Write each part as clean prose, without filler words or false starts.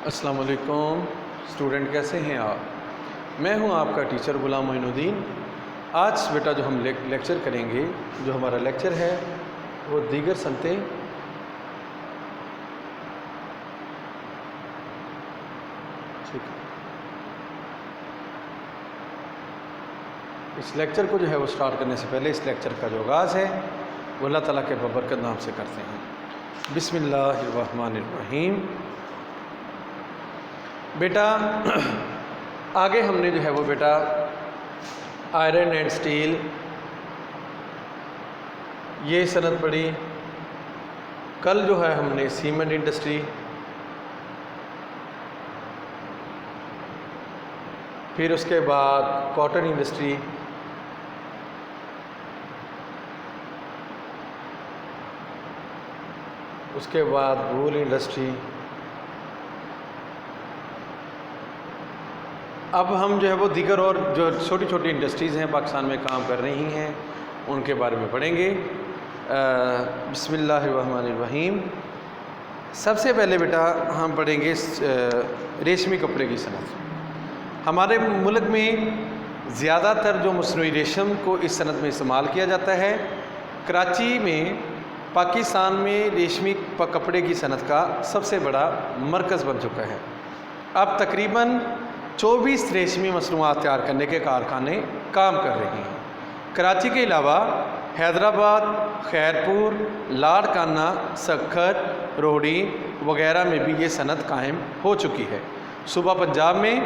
السلام علیکم اسٹوڈنٹ، کیسے ہیں آپ؟ میں ہوں آپ کا ٹیچر غلام معین الدین۔ آج بیٹا جو ہم لیکچر کریں گے، جو ہمارا لیکچر ہے وہ دیگر صنعتیں اس لیکچر کو جو ہے وہ سٹارٹ کرنے سے پہلے اس لیکچر کا جو آغاز ہے وہ اللہ تعالیٰ کے بابرکت نام سے کرتے ہیں۔ بسم اللہ الرحمن الرحیم۔ بیٹا آگے ہم نے جو ہے وہ بیٹا آئرن اینڈ سٹیل یہ صنعت پڑھی۔ کل جو ہے ہم نے سیمنٹ انڈسٹری، پھر اس کے بعد کاٹن انڈسٹری، اس کے بعد وول انڈسٹری۔ اب ہم جو ہے وہ دیگر اور جو چھوٹی چھوٹی انڈسٹریز ہیں پاکستان میں کام کر رہی ہیں ان کے بارے میں پڑھیں گے۔ بسم اللہ الرحمن الرحیم۔ سب سے پہلے بیٹا ہم پڑھیں گے ریشمی کپڑے کی صنعت۔ ہمارے ملک میں زیادہ تر جو مصنوعی ریشم کو اس صنعت میں استعمال کیا جاتا ہے۔ کراچی میں پاکستان میں ریشمی کپڑے کی صنعت کا سب سے بڑا مرکز بن چکا ہے۔ اب تقریباً 24 ریشمی مصنوعات تیار کرنے کے کارخانے کام کر رہے ہیں۔ کراچی کے علاوہ حیدرآباد، خیرپور، لاڑکانہ، سکھر، روہڑی وغیرہ میں بھی یہ صنعت قائم ہو چکی ہے۔ صوبہ پنجاب میں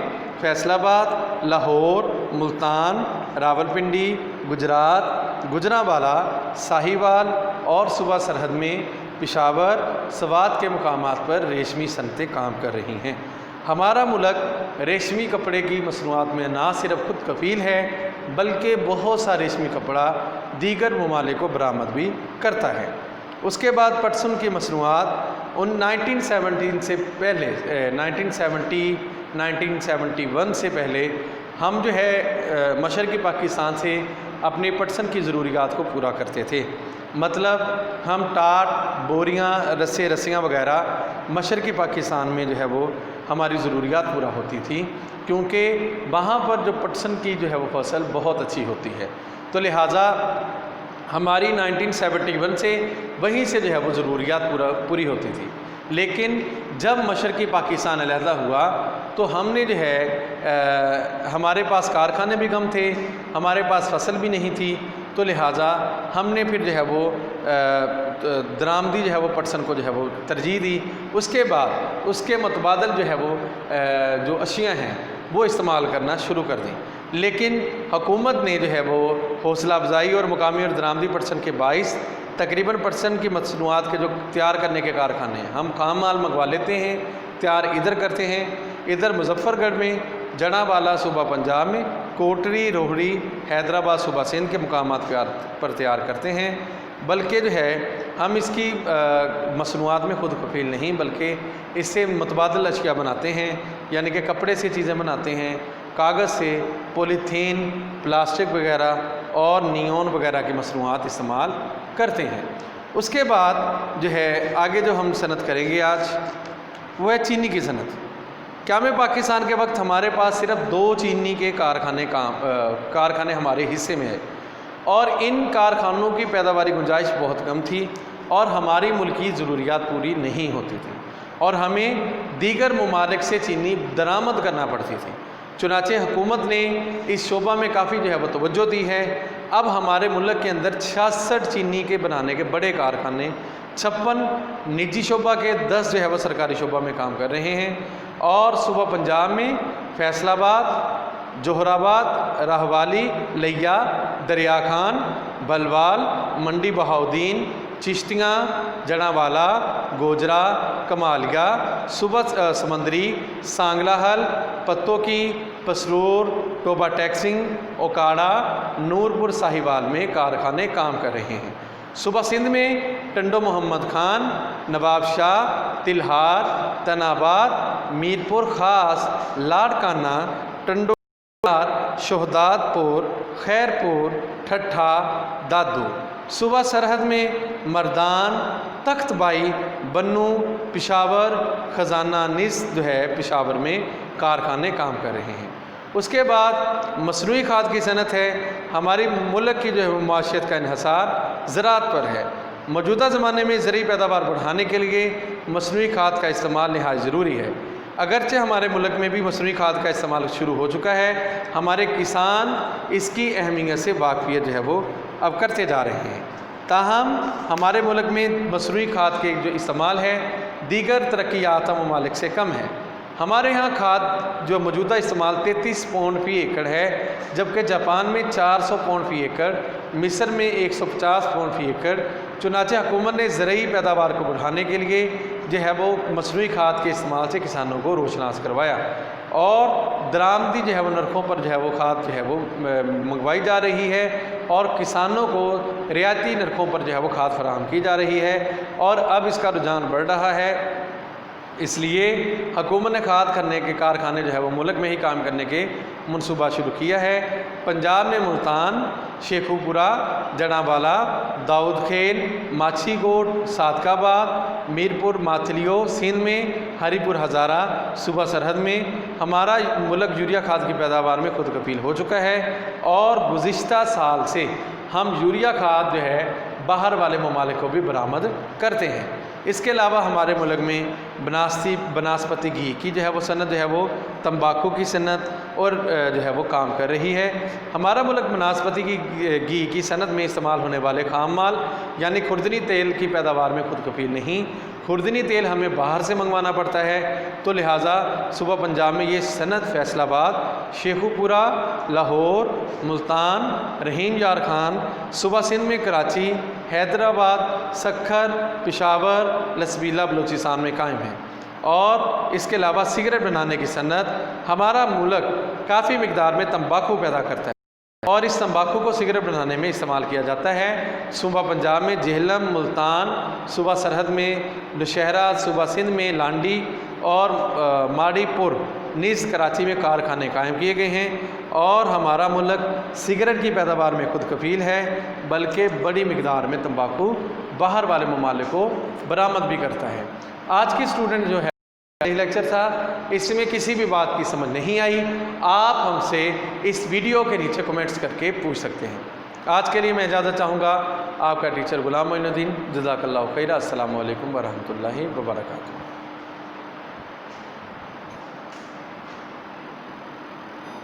فیصل آباد، لاہور، ملتان، راولپنڈی، گجرات، گجرانوالہ، ساہیوال اور صوبہ سرحد میں پشاور، سوات کے مقامات پر ریشمی صنعتیں کام کر رہی ہیں۔ ہمارا ملک ریشمی کپڑے کی مصنوعات میں نہ صرف خود کفیل ہے بلکہ بہت سا ریشمی کپڑا دیگر ممالک کو برآمد بھی کرتا ہے۔ اس کے بعد پٹسن کی مصنوعات 1971 سے پہلے 1971 سے پہلے ہم جو ہے مشرقی پاکستان سے اپنے پٹسن کی ضروریات کو پورا کرتے تھے۔ مطلب ہم ٹاٹ، بوریاں، رسیاں وغیرہ مشرقی پاکستان میں جو ہے وہ ہماری ضروریات پورا ہوتی تھی، کیونکہ وہاں پر جو پٹسن کی جو ہے وہ فصل بہت اچھی ہوتی ہے، تو لہٰذا ہماری 1971 سے وہیں سے جو ہے وہ ضروریات پوری ہوتی تھی۔ لیکن جب مشرقی پاکستان علیحدہ ہوا تو ہم نے جو ہے ہمارے پاس کارخانے بھی کم تھے، ہمارے پاس فصل بھی نہیں تھی، تو لہٰذا ہم نے پھر جو ہے وہ درآمدی جو ہے وہ پٹسن کو جو ہے وہ ترجیح دی۔ اس کے بعد اس کے متبادل جو ہے وہ جو اشیاء ہیں وہ استعمال کرنا شروع کر دیں۔ لیکن حکومت نے جو ہے وہ حوصلہ افزائی اور مقامی اور درآمدی پٹسن کے باعث تقریباً پٹسن کی مصنوعات کے جو تیار کرنے کے کارخانے ہیں ہم خام مال منگوا لیتے ہیں، تیار ادھر کرتے ہیں، ادھر مظفر گڑھ میں، جڑانوالہ صوبہ پنجاب میں، کوٹری، روہڑی، حیدرآباد صوبہ سندھ کے مقامات پر تیار کرتے ہیں۔ بلکہ جو ہے ہم اس کی مصنوعات میں خود کفیل نہیں بلکہ اس سے متبادل اشیاء بناتے ہیں، یعنی کہ کپڑے سے چیزیں بناتے ہیں، کاغذ سے، پولیتھین، پلاسٹک وغیرہ اور نیون وغیرہ کی مصنوعات استعمال کرتے ہیں۔ اس کے بعد جو ہے آگے جو ہم صنعت کریں گے آج وہ ہے چینی کی صنعت۔ قیام پاکستان کے وقت ہمارے پاس صرف 2 چینی کے کارخانے ہمارے حصے میں ہے، اور ان کارخانوں کی پیداواری گنجائش بہت کم تھی اور ہماری ملکی ضروریات پوری نہیں ہوتی تھی، اور ہمیں دیگر ممالک سے چینی درآمد کرنا پڑتی تھی۔ چنانچہ حکومت نے اس شعبہ میں کافی جو ہے وہ توجہ دی ہے۔ اب ہمارے ملک کے اندر 66 چینی کے بنانے کے بڑے کارخانے، 56 نجی شعبہ کے، 10 جو ہے وہ سرکاری شعبہ میں کام کر رہے ہیں، اور صوبہ پنجاب میں فیصل آباد، جوہر آباد، راہوالی، لیا، دریا خان، بلوال، منڈی بہاؤدین، چشتیاں، جڑانوالہ، گوجرا، کمالیہ، صوبہ سمندری، سانگلہ حل، پتوں کی، پسرور، ٹوبہ ٹیکسنگ، اوکاڑا، نورپور، ساہیوال میں کارخانے کام کر رہے ہیں۔ صوبہ سندھ میں ٹنڈو محمد خان، نواب شاہ، تلہار، تناباد، میرپور خاص، لاڑکانہ، ٹنڈو، شہداد پور، خیرپور، ٹھٹھا، دادو۔ صوبہ سرحد میں مردان، تخت بائی بنو پشاور خزانہ نیز جو ہے پشاور میں کارخانے کام کر رہے ہیں۔ اس کے بعد مصنوعی کھاد کی صنعت ہے۔ ہماری ملک کی جو ہے معاشیت کا انحصار زراعت پر ہے۔ موجودہ زمانے میں زرعی پیداوار بڑھانے کے لیے مصنوعی کھاد کا استعمال نہایت ضروری ہے۔ اگرچہ ہمارے ملک میں بھی مصنوعی کھاد کا استعمال شروع ہو چکا ہے، ہمارے کسان اس کی اہمیت سے واقفیت جو ہے وہ اب کرتے جا رہے ہیں۔ تاہم ہمارے ملک میں مصنوعی کھاد کے جو استعمال ہے دیگر ترقی یافتہ ممالک سے کم ہے۔ ہمارے ہاں کھاد جو موجودہ استعمال 33 پاؤنڈ فی ایکڑ ہے، جبکہ جاپان میں 400 پاؤنڈ فی ایکڑ، مصر میں 150 پاؤنڈ فی ایکڑ۔ چنانچہ حکومت نے زرعی پیداوار کو بڑھانے کے لیے جو ہے وہ مصنوعی کھاد کے استعمال سے کسانوں کو روشناس کروایا، اور درآمدی جو ہے وہ نرخوں پر جو ہے وہ کھاد جو ہے وہ منگوائی جا رہی ہے، اور کسانوں کو رعایتی نرخوں پر جو ہے وہ کھاد فراہم کی جا رہی ہے، اور اب اس کا رجحان بڑھ رہا ہے۔ اس لیے حکومت نے کھاد کرنے کے کارخانے جو ہے وہ ملک میں ہی کام کرنے کے منصوبہ شروع کیا ہے۔ پنجاب میں ملتان، شیخو پورہ، جڑاں والا، داؤد کھیل، ماچھی گوٹ، صادق آباد، میرپور ماتھلیو سندھ میں، ہری پور ہزارہ صوبہ سرحد میں ہمارا ملک یوریا کھاد کی پیداوار میں خود کفیل ہو چکا ہے، اور گزشتہ سال سے ہم یوریا کھاد جو ہے باہر والے ممالک کو بھی برآمد کرتے ہیں۔ اس کے علاوہ ہمارے ملک میں بناسپتی گھی کی جو ہے وہ صنعت جو ہے وہ تمباکو کی صنعت اور جو ہے وہ کام کر رہی ہے۔ ہمارا ملک بناسپتی کی گھی کی صنعت میں استعمال ہونے والے خام مال یعنی خوردنی تیل کی پیداوار میں خود کفیل نہیں۔ خوردنی تیل ہمیں باہر سے منگوانا پڑتا ہے، تو لہٰذا صوبہ پنجاب میں یہ صنعت فیصل آباد، شیخو پورہ، لاہور، ملتان، رحیم یار خان، صوبہ سندھ میں کراچی، حیدرآباد، سکھر، پشاور، لسبیلا بلوچستان میں قائم ہے۔ اور اس کے علاوہ سگریٹ بنانے کی صنعت، ہمارا ملک کافی مقدار میں تمباکو پیدا کرتا ہے، اور اس تمباکو کو سگریٹ بنانے میں استعمال کیا جاتا ہے۔ صوبہ پنجاب میں جہلم، ملتان، صوبہ سرحد میں نوشہرہ، صوبہ سندھ میں لانڈی اور ماڑی پور، نیز کراچی میں کارخانے قائم کیے گئے ہیں، اور ہمارا ملک سگریٹ کی پیداوار میں خود کفیل ہے، بلکہ بڑی مقدار میں تمباکو باہر والے ممالک کو برآمد بھی کرتا ہے۔ آج کی اسٹوڈنٹ جو ہے لیکچر تھا، اس میں کسی بھی بات کی سمجھ نہیں آئی، آپ ہم سے اس ویڈیو کے نیچے کمنٹس کر کے پوچھ سکتے ہیں۔ آج کے لیے میں اجازت چاہوں گا، آپ کا ٹیچر غلام معین الدین، جزاک اللہ خیر۔ السلام علیکم ورحمۃ اللہ وبرکاتہ۔